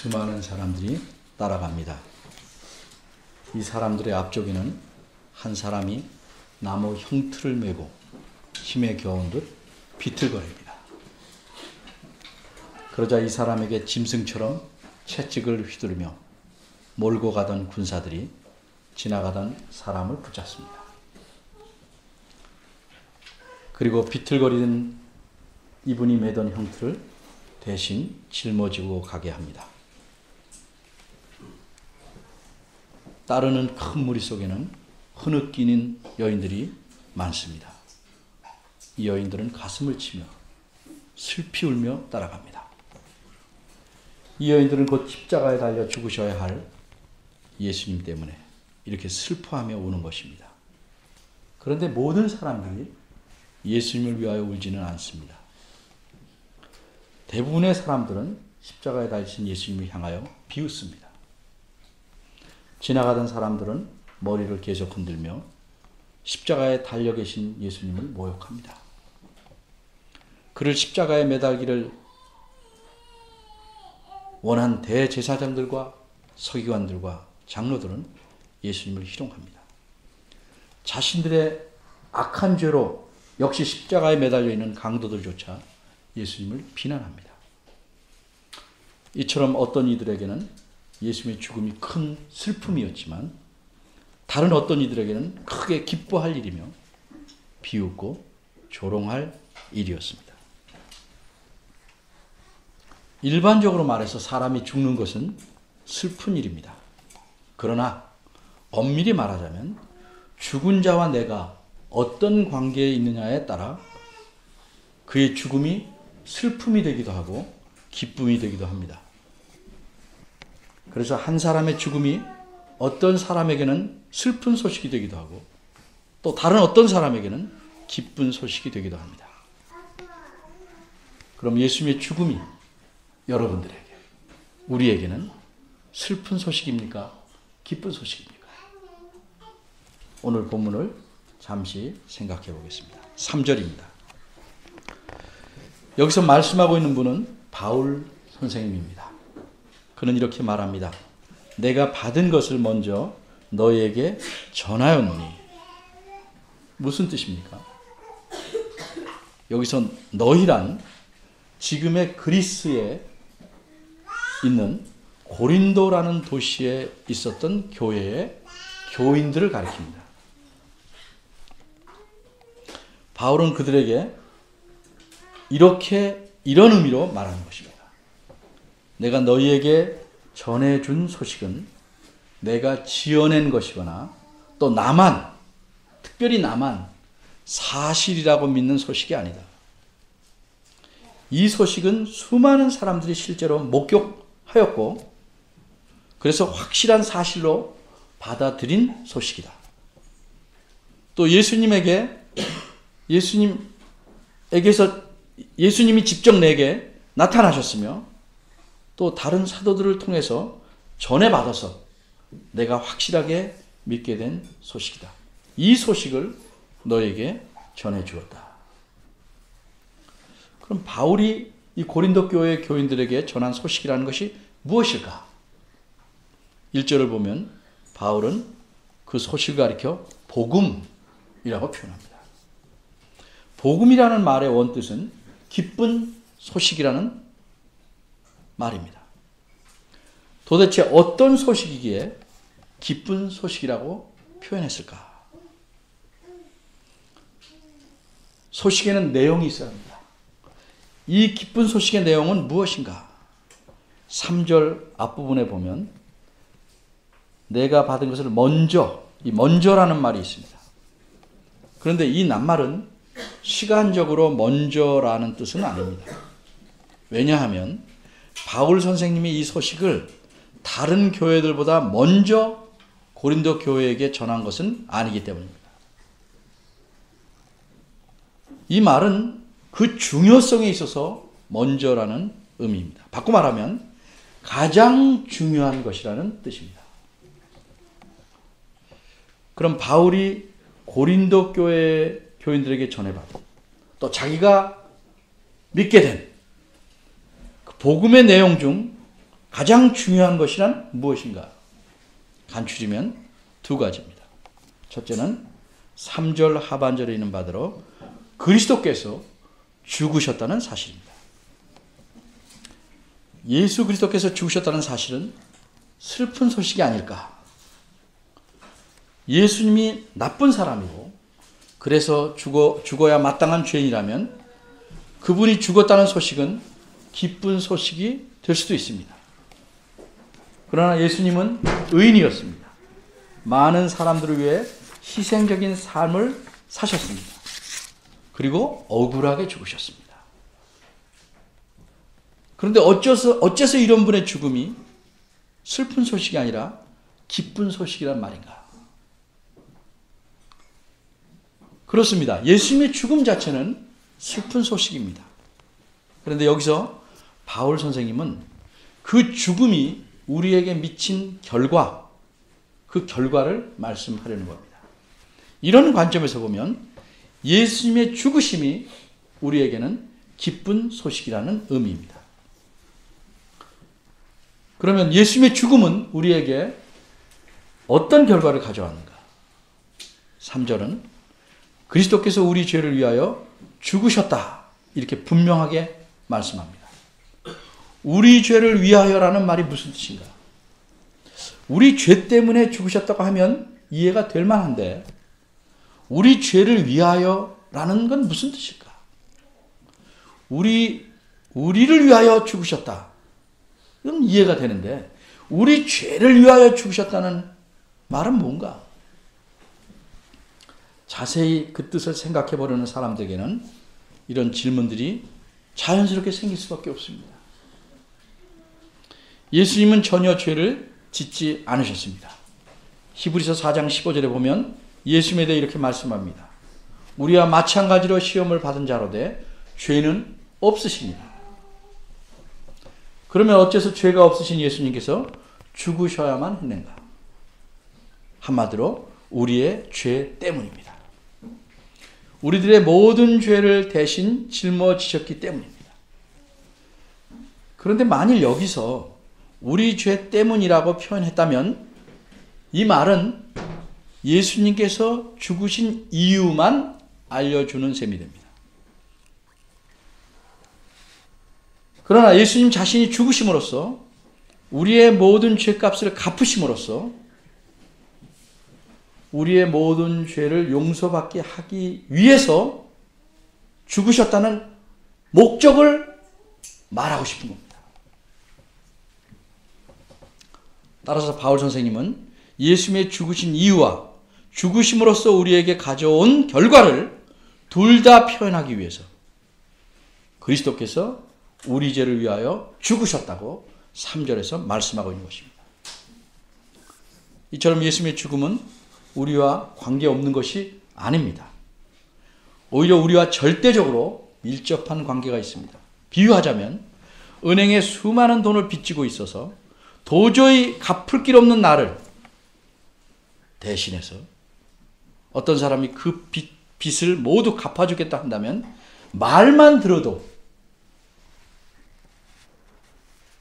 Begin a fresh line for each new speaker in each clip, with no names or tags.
수많은 사람들이 따라갑니다. 이 사람들의 앞쪽에는 한 사람이 나무 형틀을 메고 힘에 겨운 듯 비틀거립니다. 그러자 이 사람에게 짐승처럼 채찍을 휘두르며 몰고 가던 군사들이 지나가던 사람을 붙잡습니다. 그리고 비틀거리는 이분이 매던 형틀을 대신 짊어지고 가게 합니다. 따르는 큰 무리 속에는 흐느끼는 여인들이 많습니다. 이 여인들은 가슴을 치며 슬피 울며 따라갑니다. 이 여인들은 곧 십자가에 달려 죽으셔야 할 예수님 때문에 이렇게 슬퍼하며 우는 것입니다. 그런데 모든 사람들이 예수님을 위하여 울지는 않습니다. 대부분의 사람들은 십자가에 달리신 예수님을 향하여 비웃습니다. 지나가던 사람들은 머리를 계속 흔들며 십자가에 달려 계신 예수님을 모욕합니다. 그를 십자가에 매달기를 원한 대제사장들과 서기관들과 장로들은 예수님을 희롱합니다. 자신들의 악한 죄로 역시 십자가에 매달려 있는 강도들조차 예수님을 비난합니다. 이처럼 어떤 이들에게는 예수님의 죽음이 큰 슬픔이었지만 다른 어떤 이들에게는 크게 기뻐할 일이며 비웃고 조롱할 일이었습니다. 일반적으로 말해서 사람이 죽는 것은 슬픈 일입니다. 그러나 엄밀히 말하자면 죽은 자와 내가 어떤 관계에 있느냐에 따라 그의 죽음이 슬픔이 되기도 하고 기쁨이 되기도 합니다. 그래서 한 사람의 죽음이 어떤 사람에게는 슬픈 소식이 되기도 하고 또 다른 어떤 사람에게는 기쁜 소식이 되기도 합니다. 그럼 예수님의 죽음이 여러분들에게, 우리에게는 슬픈 소식입니까? 기쁜 소식입니까? 오늘 본문을 잠시 생각해 보겠습니다. 3절입니다. 여기서 말씀하고 있는 분은 바울 선생님입니다. 그는 이렇게 말합니다. 내가 받은 것을 먼저 너희에게 전하였노니. 무슨 뜻입니까? 여기서 너희란 지금의 그리스에 있는 고린도라는 도시에 있었던 교회의 교인들을 가리킵니다. 바울은 그들에게 이런 의미로 말하는 것입니다. 내가 너희에게 전해준 소식은 내가 지어낸 것이거나 또 특별히 나만 사실이라고 믿는 소식이 아니다. 이 소식은 수많은 사람들이 실제로 목격하였고 그래서 확실한 사실로 받아들인 소식이다. 또 예수님이 직접 내게 나타나셨으며 또 다른 사도들을 통해서 전해받아서 내가 확실하게 믿게 된 소식이다. 이 소식을 너에게 전해주었다. 그럼 바울이 이 고린도 교회 교인들에게 전한 소식이라는 것이 무엇일까? 1절을 보면 바울은 그 소식을 가리켜 복음이라고 표현합니다. 복음이라는 말의 원뜻은 기쁜 소식이라는 말입니다. 도대체 어떤 소식이기에 기쁜 소식이라고 표현했을까? 소식에는 내용이 있어야 합니다. 이 기쁜 소식의 내용은 무엇인가? 3절 앞부분에 보면 내가 받은 것을 이 먼저라는 말이 있습니다. 그런데 이 낱말은 시간적으로 먼저라는 뜻은 아닙니다. 왜냐하면 바울 선생님이 이 소식을 다른 교회들보다 먼저 고린도 교회에게 전한 것은 아니기 때문입니다. 이 말은 그 중요성에 있어서 먼저라는 의미입니다. 바꿔 말하면 가장 중요한 것이라는 뜻입니다. 그럼 바울이 고린도 교회 교인들에게 전해받고 또 자기가 믿게 된 그 복음의 내용 중 가장 중요한 것이란 무엇인가? 간추리면 두 가지입니다. 첫째는 3절 하반절에 있는 바대로 그리스도께서 죽으셨다는 사실입니다. 예수 그리스도께서 죽으셨다는 사실은 슬픈 소식이 아닐까? 예수님이 나쁜 사람이고 그래서 죽어야 마땅한 죄인이라면 그분이 죽었다는 소식은 기쁜 소식이 될 수도 있습니다. 그러나 예수님은 의인이었습니다. 많은 사람들을 위해 희생적인 삶을 사셨습니다. 그리고 억울하게 죽으셨습니다. 그런데 어째서 이런 분의 죽음이 슬픈 소식이 아니라 기쁜 소식이란 말인가? 그렇습니다. 예수님의 죽음 자체는 슬픈 소식입니다. 그런데 여기서 바울 선생님은 그 죽음이 우리에게 미친 결과, 그 결과를 말씀하려는 겁니다. 이런 관점에서 보면 예수님의 죽으심이 우리에게는 기쁜 소식이라는 의미입니다. 그러면 예수님의 죽음은 우리에게 어떤 결과를 가져왔는가? 3절은 그리스도께서 우리 죄를 위하여 죽으셨다. 이렇게 분명하게 말씀합니다. 우리 죄를 위하여라는 말이 무슨 뜻인가? 우리 죄 때문에 죽으셨다고 하면 이해가 될 만한데 우리 죄를 위하여라는 건 무슨 뜻일까? 우리를 위하여 죽으셨다. 이건 이해가 되는데 우리 죄를 위하여 죽으셨다는 말은 뭔가? 자세히 그 뜻을 생각해 보려는 사람들에게는 이런 질문들이 자연스럽게 생길 수밖에 없습니다. 예수님은 전혀 죄를 짓지 않으셨습니다. 히브리서 4장 15절에 보면 예수님에 대해 이렇게 말씀합니다. 우리와 마찬가지로 시험을 받은 자로되 죄는 없으시니라. 그러면 어째서 죄가 없으신 예수님께서 죽으셔야만 했는가? 한마디로 우리의 죄 때문입니다. 우리들의 모든 죄를 대신 짊어지셨기 때문입니다. 그런데 만일 여기서 우리 죄 때문이라고 표현했다면 이 말은 예수님께서 죽으신 이유만 알려주는 셈이 됩니다. 그러나 예수님 자신이 죽으심으로써 우리의 모든 죄값을 갚으심으로써 우리의 모든 죄를 용서받게 하기 위해서 죽으셨다는 목적을 말하고 싶은 겁니다. 따라서 바울 선생님은 예수님의 죽으신 이유와 죽으심으로써 우리에게 가져온 결과를 둘 다 표현하기 위해서 그리스도께서 우리 죄를 위하여 죽으셨다고 3절에서 말씀하고 있는 것입니다. 이처럼 예수님의 죽음은 우리와 관계없는 것이 아닙니다. 오히려 우리와 절대적으로 밀접한 관계가 있습니다. 비유하자면 은행에 수많은 돈을 빚지고 있어서 도저히 갚을 길 없는 나를 대신해서 어떤 사람이 그 빚을 모두 갚아주겠다 한다면 말만 들어도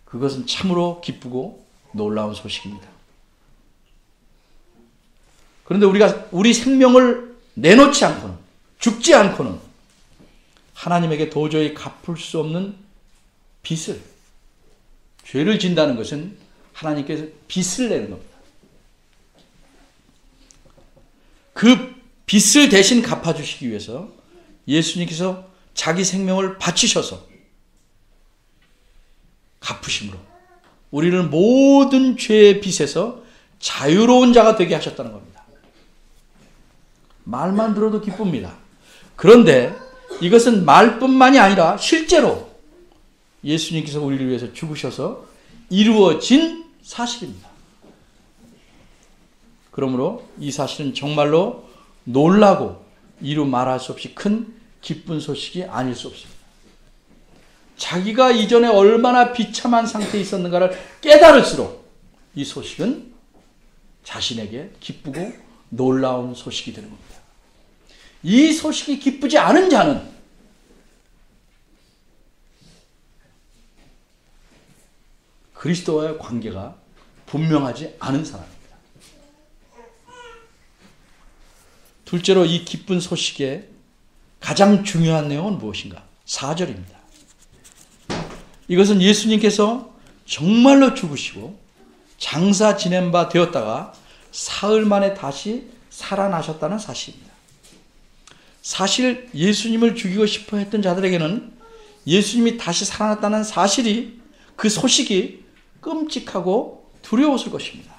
그것은 참으로 기쁘고 놀라운 소식입니다. 그런데 우리가 우리 생명을 내놓지 않고는, 죽지 않고는 하나님에게 도저히 갚을 수 없는 빚을, 죄를 진다는 것은 하나님께서 빚을 내는 겁니다. 그 빚을 대신 갚아주시기 위해서 예수님께서 자기 생명을 바치셔서 갚으심으로 우리를 모든 죄의 빚에서 자유로운 자가 되게 하셨다는 겁니다. 말만 들어도 기쁩니다. 그런데 이것은 말뿐만이 아니라 실제로 예수님께서 우리를 위해서 죽으셔서 이루어진 사실입니다. 그러므로 이 사실은 정말로 놀라고 이루 말할 수 없이 큰 기쁜 소식이 아닐 수 없습니다. 자기가 이전에 얼마나 비참한 상태에 있었는가를 깨달을수록 이 소식은 자신에게 기쁘고 놀라운 소식이 되는 겁니다. 이 소식이 기쁘지 않은 자는 그리스도와의 관계가 분명하지 않은 사람입니다. 둘째로 이 기쁜 소식의 가장 중요한 내용은 무엇인가? 4절입니다. 이것은 예수님께서 정말로 죽으시고 장사 지낸 바 되었다가 사흘 만에 다시 살아나셨다는 사실입니다. 사실 예수님을 죽이고 싶어 했던 자들에게는 예수님이 다시 살아났다는 사실이, 그 소식이 끔찍하고 두려웠을 것입니다.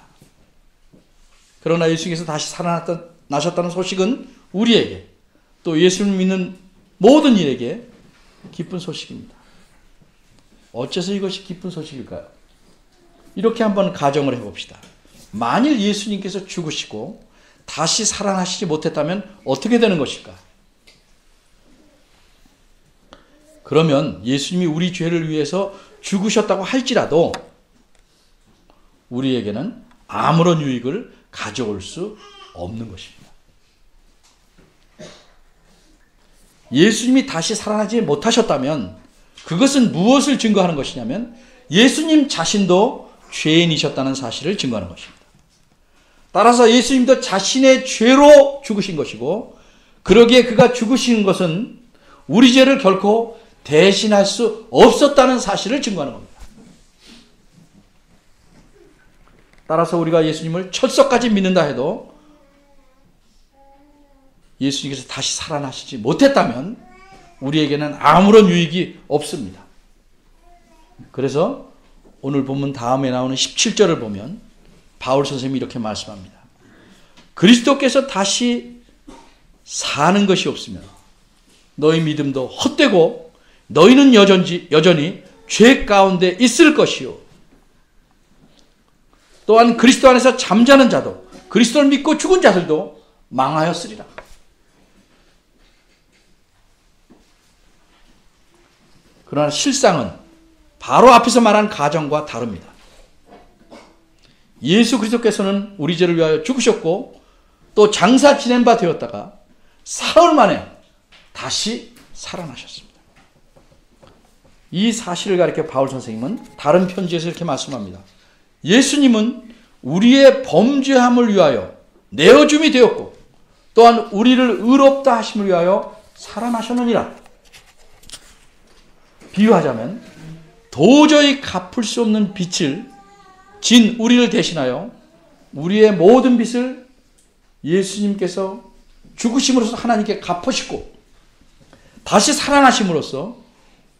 그러나 예수님께서 다시 살아나셨다는 소식은 우리에게, 또 예수를 믿는 모든 이에게 기쁜 소식입니다. 어째서 이것이 기쁜 소식일까요? 이렇게 한번 가정을 해봅시다. 만일 예수님께서 죽으시고 다시 살아나시지 못했다면 어떻게 되는 것일까? 그러면 예수님이 우리 죄를 위해서 죽으셨다고 할지라도 우리에게는 아무런 유익을 가져올 수 없는 것입니다. 예수님이 다시 살아나지 못하셨다면 그것은 무엇을 증거하는 것이냐면 예수님 자신도 죄인이셨다는 사실을 증거하는 것입니다. 따라서 예수님도 자신의 죄로 죽으신 것이고, 그러기에 그가 죽으신 것은 우리 죄를 결코 대신할 수 없었다는 사실을 증거하는 겁니다. 따라서 우리가 예수님을 철석까지 믿는다 해도 예수님께서 다시 살아나시지 못했다면 우리에게는 아무런 유익이 없습니다. 그래서 오늘 본문 다음에 나오는 17절을 보면 바울 선생님이 이렇게 말씀합니다. 그리스도께서 다시 사는 것이 없으면 너희 믿음도 헛되고 너희는 여전히 죄 가운데 있을 것이요. 또한 그리스도 안에서 잠자는 자도 그리스도를 믿고 죽은 자들도 망하였으리라. 그러나 실상은 바로 앞에서 말한 가정과 다릅니다. 예수 그리스도께서는 우리 죄를 위하여 죽으셨고 또 장사 지낸 바 되었다가 사흘 만에 다시 살아나셨습니다. 이 사실을 가리켜 바울 선생님은 다른 편지에서 이렇게 말씀합니다. 예수님은 우리의 범죄함을 위하여 내어줌이 되었고 또한 우리를 의롭다 하심을 위하여 살아나셨느니라. 비유하자면 도저히 갚을 수 없는 빚을 진 우리를 대신하여 우리의 모든 빚을 예수님께서 죽으심으로써 하나님께 갚으시고 다시 살아나심으로써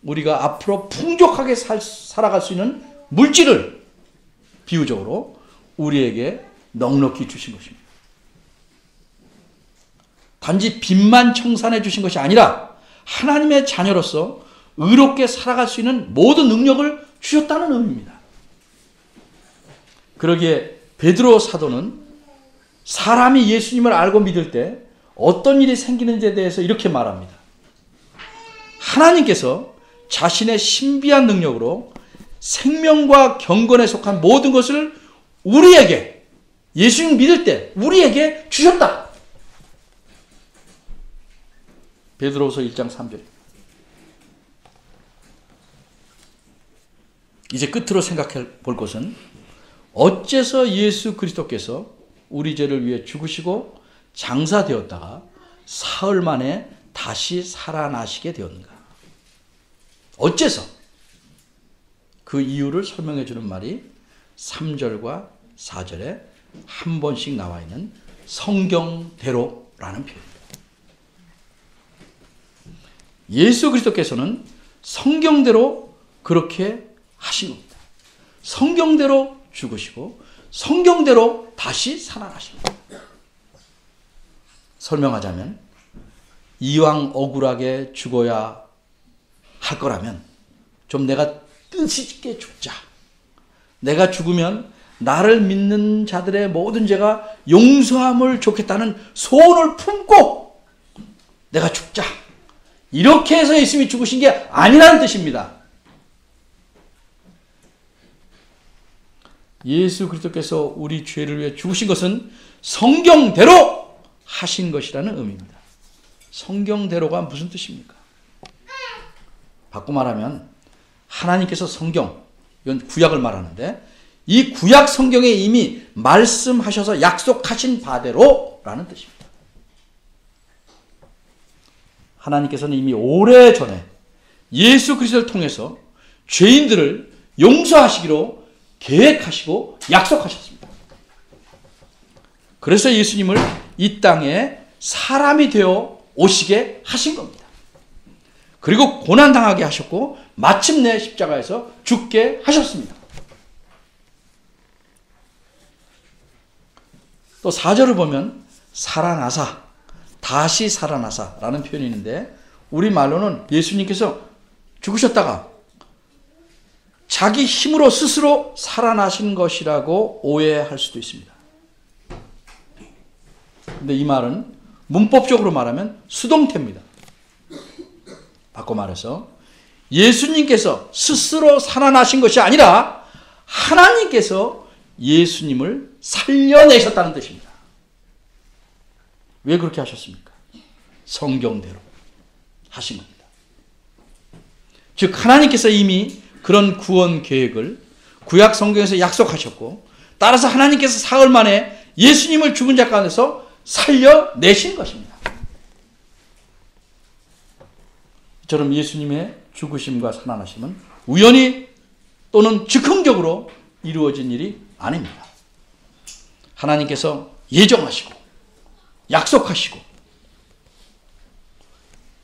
우리가 앞으로 풍족하게 살아갈 수 있는 물질을 비유적으로 우리에게 넉넉히 주신 것입니다. 단지 빚만 청산해 주신 것이 아니라 하나님의 자녀로서 의롭게 살아갈 수 있는 모든 능력을 주셨다는 의미입니다. 그러기에 베드로 사도는 사람이 예수님을 알고 믿을 때 어떤 일이 생기는지에 대해서 이렇게 말합니다. 하나님께서 자신의 신비한 능력으로 생명과 경건에 속한 모든 것을 우리에게, 예수님 믿을 때 우리에게 주셨다. 베드로후서 1장 3절. 이제 끝으로 생각해 볼 것은 어째서 예수 그리스도께서 우리 죄를 위해 죽으시고 장사되었다가 사흘 만에 다시 살아나시게 되었는가? 어째서? 그 이유를 설명해 주는 말이 3절과 4절에 한 번씩 나와 있는 성경대로라는 표현입니다. 예수 그리스도께서는 성경대로 그렇게 하신 겁니다. 성경대로 죽으시고 성경대로 다시 살아나십니다. 설명하자면 이왕 억울하게 죽어야 할 거라면 좀 내가 뜻 있게 죽자. 내가 죽으면 나를 믿는 자들의 모든 죄가 용서함을 줬겠다는 소원을 품고 내가 죽자. 이렇게 해서 예수님이 죽으신 게 아니라는 뜻입니다. 예수 그리스도께서 우리 죄를 위해 죽으신 것은 성경대로 하신 것이라는 의미입니다. 성경대로가 무슨 뜻입니까? 바꿔 말하면 하나님께서 성경, 이건 구약을 말하는데 이 구약 성경에 이미 말씀하셔서 약속하신 바대로라는 뜻입니다. 하나님께서는 이미 오래전에 예수 그리스도를 통해서 죄인들을 용서하시기로 계획하시고 약속하셨습니다. 그래서 예수님을 이 땅에 사람이 되어 오시게 하신 겁니다. 그리고 고난당하게 하셨고 마침내 십자가에서 죽게 하셨습니다. 또 4절을 보면 살아나사, 다시 살아나사라는 표현이 있는데 우리말로는 예수님께서 죽으셨다가 자기 힘으로 스스로 살아나신 것이라고 오해할 수도 있습니다. 근데 이 말은 문법적으로 말하면 수동태입니다. 바꿔 말해서 예수님께서 스스로 살아나신 것이 아니라 하나님께서 예수님을 살려내셨다는 뜻입니다. 왜 그렇게 하셨습니까? 성경대로 하신 겁니다. 즉 하나님께서 이미 그런 구원 계획을 구약 성경에서 약속하셨고 따라서 하나님께서 사흘 만에 예수님을 죽은 자 가운데서 살려내신 것입니다. 이처럼 예수님의 죽으심과 살아나심은 우연히 또는 즉흥적으로 이루어진 일이 아닙니다. 하나님께서 예정하시고 약속하시고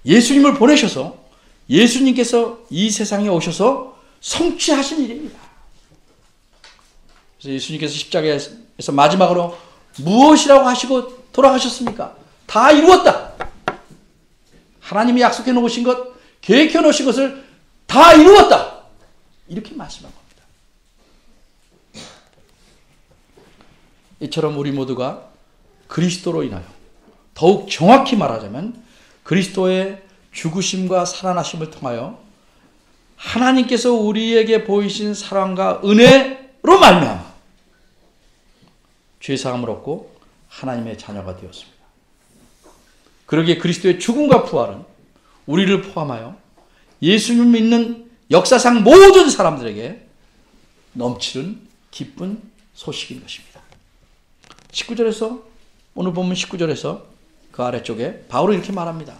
예수님을 보내셔서 예수님께서 이 세상에 오셔서 성취하신 일입니다. 그래서 예수님께서 십자가에서 마지막으로 무엇이라고 하시고 돌아가셨습니까? 다 이루었다. 하나님이 약속해 놓으신 것, 계획해 놓으신 것을 다 이루었다. 이렇게 말씀한 겁니다. 이처럼 우리 모두가 그리스도로 인하여 더욱 정확히 말하자면 그리스도의 죽으심과 살아나심을 통하여 하나님께서 우리에게 보이신 사랑과 은혜로 말미암아 죄사함을 얻고 하나님의 자녀가 되었습니다. 그러기에 그리스도의 죽음과 부활은 우리를 포함하여 예수님을 믿는 역사상 모든 사람들에게 넘치는 기쁜 소식인 것입니다. 19절에서 오늘 보면 19절에서 그 아래쪽에 바울은 이렇게 말합니다.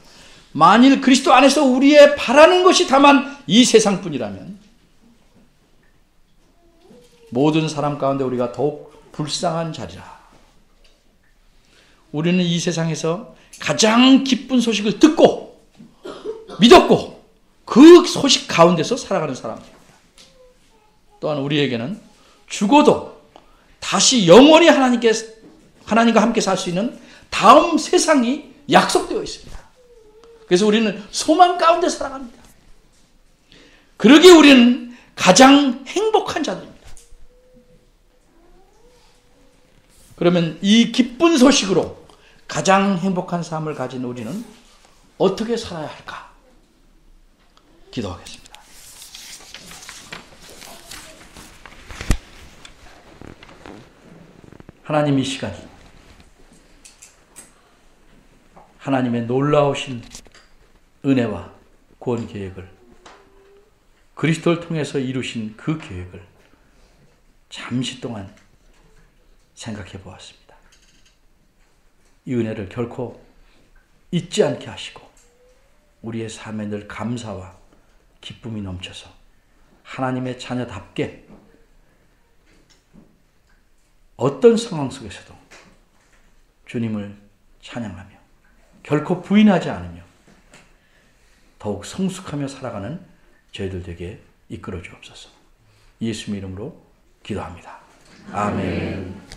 만일 그리스도 안에서 우리의 바라는 것이 다만 이 세상뿐이라면 모든 사람 가운데 우리가 더욱 불쌍한 자리라. 우리는 이 세상에서 가장 기쁜 소식을 듣고 믿었고 그 소식 가운데서 살아가는 사람입니다. 또한 우리에게는 죽어도 다시 영원히 하나님과 함께 살 수 있는 다음 세상이 약속되어 있습니다. 그래서 우리는 소망 가운데 살아갑니다. 그러기에 우리는 가장 행복한 자들입니다. 그러면 이 기쁜 소식으로 가장 행복한 삶을 가진 우리는 어떻게 살아야 할까? 기도하겠습니다. 하나님, 이 시간 하나님의 놀라우신 은혜와 구원 계획을 그리스도를 통해서 이루신 그 계획을 잠시 동안 생각해 보았습니다. 이 은혜를 결코 잊지 않게 하시고 우리의 삶에 늘 감사와 기쁨이 넘쳐서 하나님의 자녀답게 어떤 상황 속에서도 주님을 찬양하며 결코 부인하지 않으며 더욱 성숙하며 살아가는 저희들 되게 이끌어 주옵소서. 예수님의 이름으로 기도합니다. 아멘.